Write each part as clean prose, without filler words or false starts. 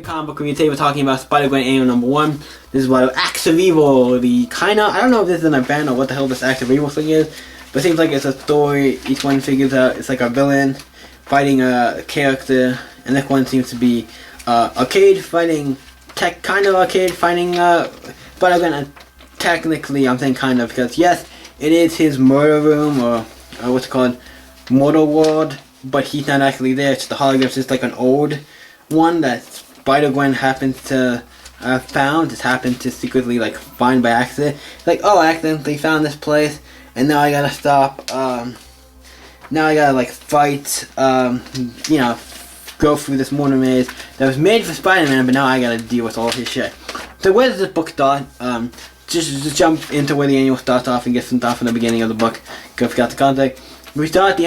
Comic book review. Today we're talking about Spider-Gwen annual number 1. This is what Acts of Evil, I don't know if this is an event or what the hell this Acts of Evil thing is, but it seems like it's a story. Each one figures out, it's like a villain fighting a character, and this one seems to be arcade fighting, fighting Spider-Gwen. Technically, I'm saying kind of, because yes, it is his murder room, or what's it called, murderworld, but he's not actually there. It's the hologram. It's just like an old one that Spider-Gwen happens to found. Just happened to secretly like find by accident. Like, oh, I accidentally found this place, and now I gotta stop. Now I gotta like fight. You know, go through this mortar maze that was made for Spider-Man, but now I gotta deal with all his shit. So where does this book start? Just jump into where the annual starts off and get some stuff from the beginning of the book. Because I forgot the context. We start at the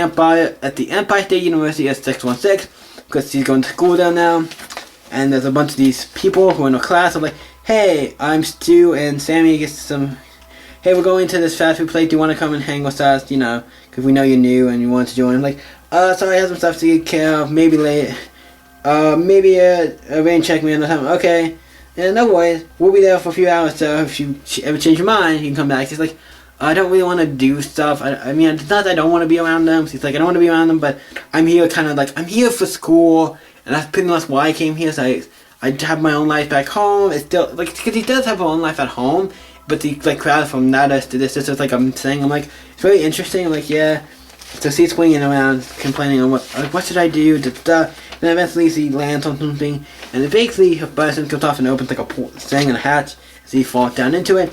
Empire State University at 616. Because he's going to school there now, and there's a bunch of these people who are in a class. I'm like, hey, I'm Stu, and Sammy gets some, hey, we're going to this fast food place, do you want to come and hang with us, you know, because we know you're new and you want to join. I'm like, sorry, I have some stuff to get care of, maybe late, maybe rain check me in the time, okay, and no worries, we'll be there for a few hours, so if you ever change your mind, you can come back. He's like, I don't really want to do stuff. I mean, it's not that I don't want to be around them. He's like, I don't want to be around them, but I'm here kind of like, I'm here for school, and that's pretty much why I came here. So I have my own life back home. It's still, like, because he does have his own life at home, but the, like, crowd from Nadas to this, just like I'm saying, I'm like, it's really interesting. I'm like, yeah. So he's swinging around, complaining on what should I do, and eventually he lands on something, and then basically a person comes off and opens like a thing and a hatch, as he falls down into it.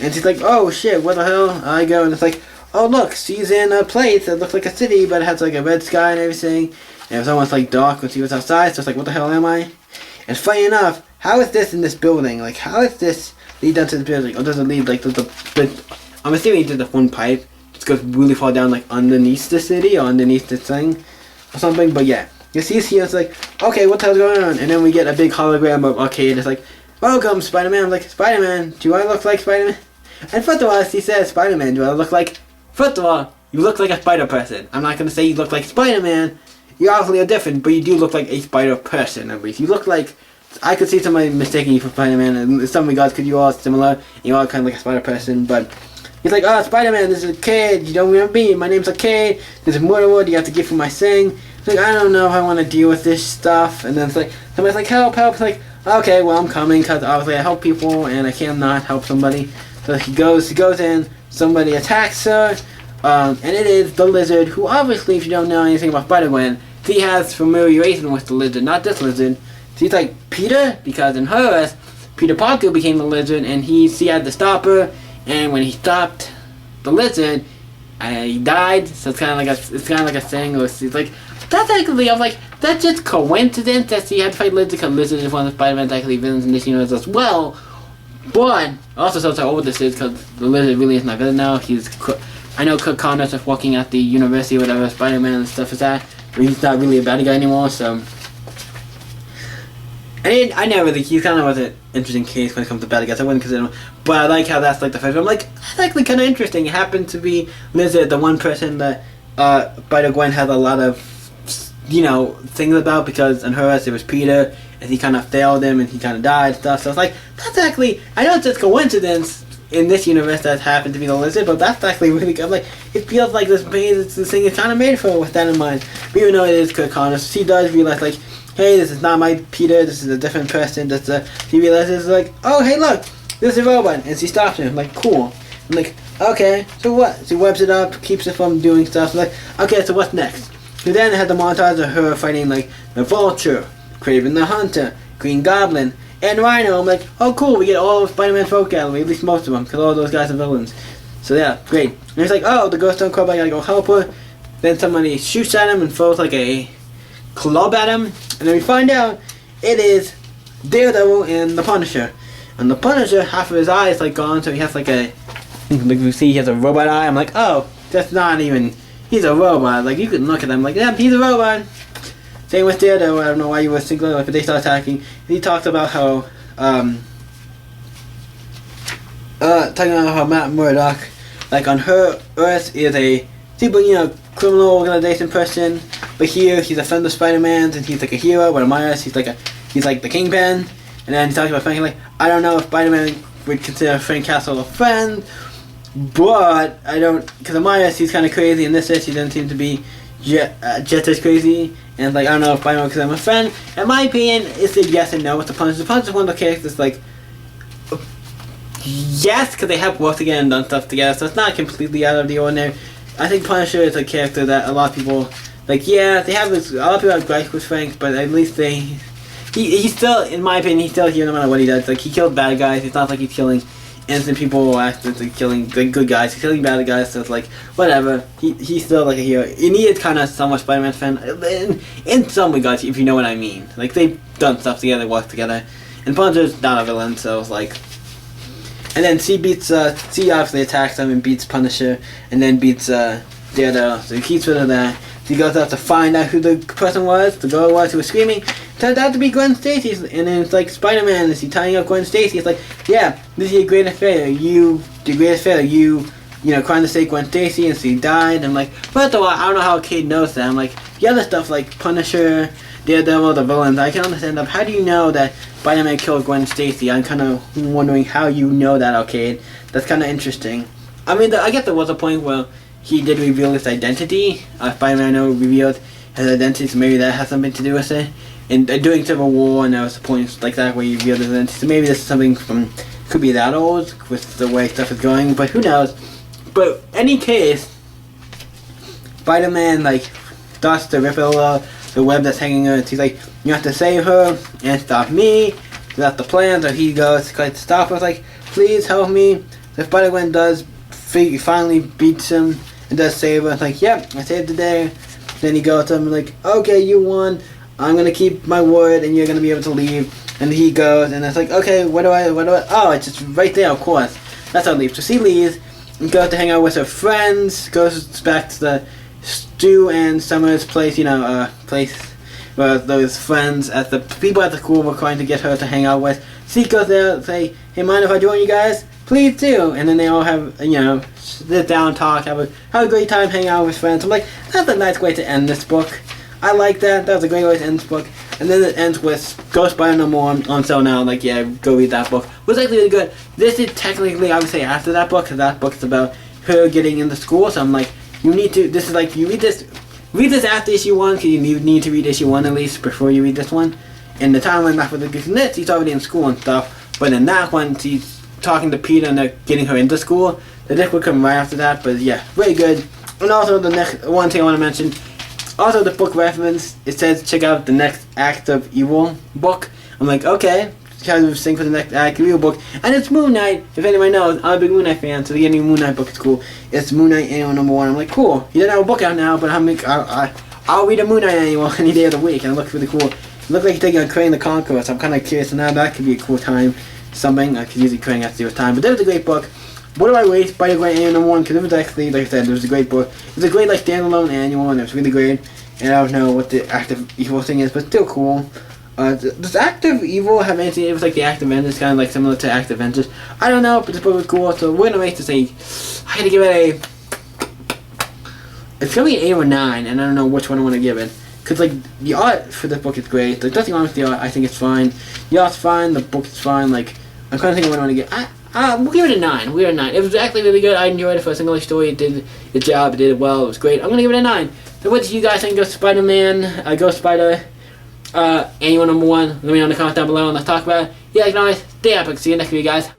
And she's like, oh shit, what the hell? I go, and it's like, oh look, she's in a place that looks like a city, but it has like a red sky and everything. And it was almost like dark when she was outside, so it's like, what the hell am I? And funny enough, how is this in this building? Like, how is this lead down to the building? Or does it lead, like, I'm assuming the one pipe just goes really far down, like, underneath the city, or underneath the thing, or something, but yeah. You see here, it's like, okay, what the hell's going on? And then we get a big hologram of Arcade, it's like, welcome, Spider-Man. I'm like, Spider-Man, do I look like Spider-Man? And first of all, as he says, Spider-Man, do I look like... First of all, you look like a spider-person. I'm not going to say you look like Spider-Man. You obviously are different, but you do look like a spider-person. At least you look like... I could see somebody mistaking you for Spider-Man, and in some regards, because you are similar, and you are kind of like a spider-person, but... He's like, oh, Spider-Man, this is a kid, you don't remember me, my name's Arcade, this is murderworld, you have to give for my thing. He's like, I don't know if I want to deal with this stuff, and then it's like, somebody's like, help, it's like, okay, well, I'm coming, because obviously I help people, and I cannot help somebody. So he goes in, somebody attacks her, and it is the Lizard, who obviously, if you don't know anything about Spider-Gwen, he has familiarization with the Lizard, not this Lizard. So he's like, Peter? Because in her Earth, Peter Parker became the Lizard, and he had to stop her, and when he stopped the Lizard, he died, so it's kind of like a thing, or it's like, that's actually, I'm like, that's just coincidence that he had to fight Lizard, because Lizard is one of Spider-Man's actually villains in this universe as well. But also shows how old this is, because the Lizard really is not villain now. I know Kirk Connor's just walking at the university, whatever Spider-Man and stuff is at, but he's not really a bad guy anymore. So, and I never think he's kind of was an interesting case when it comes to bad guys. I wouldn't consider him, but I like how that's like the first one. I'm like, that's actually kind of interesting. It happened to be Lizard, the one person that Spider-Gwen has a lot of, you know, things about, because in her Earth it was Peter, and he kind of failed him, and he kind of died and stuff. So it's like, that's actually, I know it's just coincidence in this universe that happened to be the Lizard, but that's actually really good. Like, it feels like this thing is kind of made for her with that in mind. But even though it is Kirk Connor, she does realize, like, hey, this is not my Peter, this is a different person. She realizes, like, oh, hey, look, this is a robot, and she stops him. I'm like, cool. I'm like, okay, so what? She webs it up, keeps it from doing stuff. So like, okay, so what's next? So then it had the montage of her fighting, like, the Vulture, Kraven the Hunter, Green Goblin, and Rhino. I'm like, oh cool, we get all of Spider-Man's folk gallery, at least most of them, because all those guys are villains. So yeah, great. And he's like, oh, the Ghost Stone Club, I gotta go help her. Then somebody shoots at him and throws like a club at him, and then we find out it is Daredevil and the Punisher. And the Punisher, half of his eye is like gone, so he has like you see he has a robot eye. I'm like, oh, that's not even, he's a robot. Like, you can look at him like, yeah, he's a robot. Same with Daredevil. I don't know why you were thinking like, but they start attacking. He talks about how talking about how Matt Murdock, like on her Earth, is a super, you know, criminal organization person, but here he's a friend of Spider-Man's and he's like a hero. But in my eyes, he's like the Kingpin. And then he talks about Frank like, I don't know if Spider-Man would consider Frank Castle a friend, but I don't, because in my eyes he's kind of crazy. In this he doesn't seem to be just as crazy. And like, I don't know if Spider-Man would consider him a friend. In my opinion, it's a yes and no with the Punisher. The Punisher is one of the characters like, yes, because they have worked together and done stuff together, so it's not completely out of the ordinary. I think Punisher is a character that a lot of people, like, yeah, they have this, a lot of people have gripes with Frank, but at least he's still, in my opinion, he's still here no matter what he does. Like, he killed bad guys. It's not like he's killing innocent people or accidentally killing good guys. He's killing bad guys, so it's like, whatever. He's still like a hero. And he is kind of somewhat Spider-Man fan, in some regards, if you know what I mean. Like, they've done stuff together, worked together. And Punisher's not a villain, so it's like... And then C obviously attacks him and beats Punisher, and then beats Daredevil, so he keeps rid of that. So he goes out to find out who the person was, the girl was who was screaming. Turns out to be Gwen Stacy, and then it's like Spider-Man, is he tying up Gwen Stacy? It's like, yeah, this is your greatest failure. The greatest failure. You know, trying to save Gwen Stacy, and she died. I'm like, first of all, I don't know how Cade knows that. I'm like, the other stuff like Punisher, Daredevil, the villains, I can understand them. How do you know that Spider-Man killed Gwen Stacy? I'm kind of wondering how you know that, Arcade. That's kind of interesting. I mean, I guess there was a point where he did reveal his identity. Spider-Man revealed his identity, so maybe that has something to do with it. And during Civil War, and there was a point like that where he revealed his identity. So maybe this is something from, could be that old, with the way stuff is going, but who knows. But any case, Spider-Man, like, starts to rip over the web that's hanging her. He's like, you have to save her and stop me. That's the plan. So he goes to stop her. It's like, please help me. So Spider-Gwen does finally beats him and does save her. It's like, yep, I saved the day. Then he goes to him and like, okay, you won. I'm gonna keep my word and you're gonna be able to leave. And he goes and it's like, okay, what do I? Oh, it's just right there, of course. That's how I leave. So she leaves and goes to hang out with her friends. Goes back to the Stu and Summer's place, you know, place where those friends at the people at the school were trying to get her to hang out with. She goes there and say, hey, mind if I join you guys? Please do. And then they all have, you know, sit down, talk, have a great time hanging out with friends. I'm like, that's a nice way to end this book. I like that. That was a great way to end this book. And then it ends with Ghost Spider No More on sale now. Like, yeah, go read that book. It was actually really good. This is technically, I would say, after that book, because that book is about her getting into school. So I'm like, you need to, this is like, you read this after issue 1, because you need to read issue 1 at least before you read this one. And the timeline after the this, he's already in school and stuff. But in that one, he's talking to Peter and they're getting her into school. The deck will come right after that, but yeah, very good. And also the next one thing I want to mention, also the book reference, it says check out the next Act of Evil book. I'm like, okay, kind of sync with the next Act of Evil book. And it's Moon Knight, if anybody knows, I'm a big Moon Knight fan, so the new Moon Knight book is cool. It's Moon Knight Annual #1. I'm like, cool, he doesn't have a book out now, but I'll read a Moon Knight Annual any day of the week, and it looks really cool. It looks like he's taking a Crane the Conqueror, so I'm kind of curious, and now that could be a cool time. Something I could usually Crane has to do with time, but that was a great book. What do I rate Spider-Gwen Annual #1? Because it was actually, like I said, it was a great book. It was a great like standalone annual, and it was really great. And I don't know what the Act of Evil thing is, but still cool. Does Act of Evil have anything? It was like the Act of Vengeance, kind of like similar to Act of Vengeance. I don't know, but this book was cool. So we're gonna rate this I gotta give it a. It's gonna be an 8 or 9, and I don't know which one I want to give it. Cause like the art for this book is great. There's nothing wrong with the art. I think it's fine. The art's fine. The book is fine. Like I'm kind of thinking what I want to give. We'll give it a 9. We'll give it a 9. It was actually really good. I enjoyed it for a single story. It did its job. It did it well. It was great. I'm gonna give it a 9. So what do you guys think of Spider-Man, Ghost Spider, Annual #1? Let me know in the comments down below and let's talk about it. Yeah, you can always stay epic. See you next week, guys.